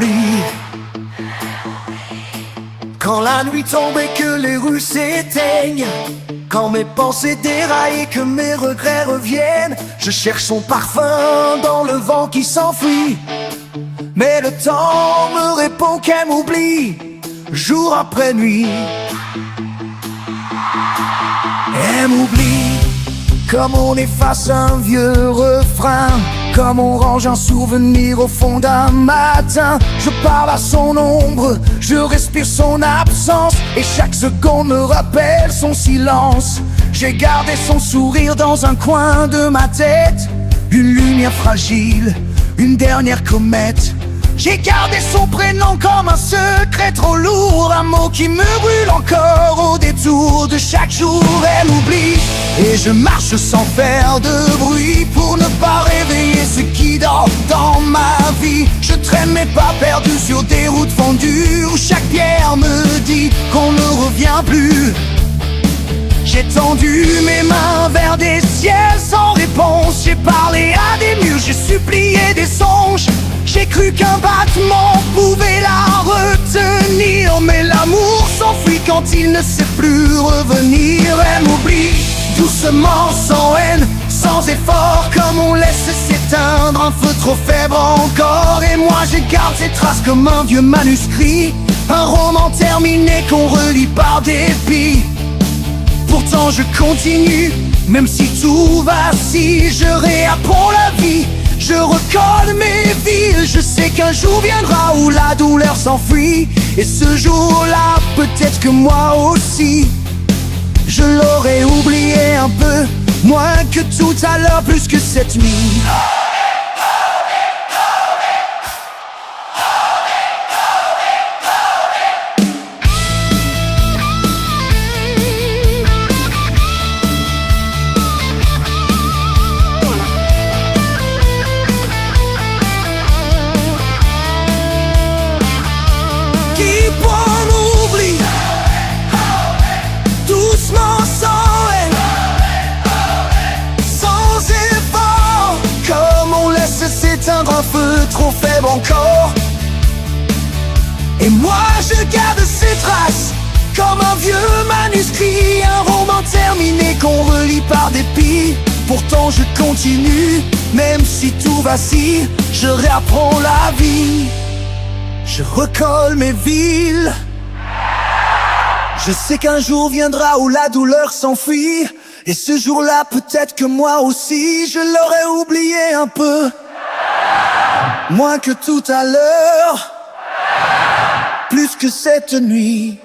m'oublie. Quand la nuit tombe et que les rues s'éteignent, quand mes pensées déraillent et que mes regrets reviennent, je cherche son parfum dans le vent qui s'enfuit. Mais le temps me répond qu'elle m'oublie, jour après nuit. Elle m'oublie, comme on efface un vieux refrain, comme on range un souvenir au fond d'un matin. Je parle à son ombre, je respire son absence, et chaque seconde me rappelle son silence. J'ai gardé son sourire dans un coin de ma tête, une lumière fragile, une dernière comète. J'ai gardé son prénom comme un secret trop lourd, un mot qui me brûle encore au détour de chaque jour. Elle m'oublie et je marche sans faire de bruit pour ne pas réveiller ce qui dort dans ma vie. Je traîne mes pas perdus sur des routes fendues où chaque pierre me dit qu'on ne revient plus. J'ai tendu mes mains vers des ciels sans réponse, j'ai parlé à des murs, j'ai supplié des songes. J'ai cru qu'un battement pouvait la retenir, mais l'amour s'enfuit quand il ne sait plus revenir. Elle m'oublie, doucement, sans haine, sans effort, comme on laisse s'éteindre un feu trop faible encore. Et moi je garde ces traces comme un vieux manuscrit, un roman terminé qu'on relit par dépit. Pourtant je continue, même si tout vacille, je réapprends la vie. Je recolle mes villes, je sais qu'un jour viendra où la douleur s'enfuit. Et ce jour-là, peut-être que moi aussi, je l'aurais oublié un peu, moins que tout à l'heure, plus que cette nuit. Un feu trop faible encore. Et moi je garde ces traces comme un vieux manuscrit, un roman terminé qu'on relit par dépit. Pourtant je continue, même si tout vacille, je réapprends la vie. Je recolle mes villes. Je sais qu'un jour viendra où la douleur s'enfuit. Et ce jour-là, peut-être que moi aussi, je l'aurais oublié un peu, moins que tout à l'heure, plus que cette nuit.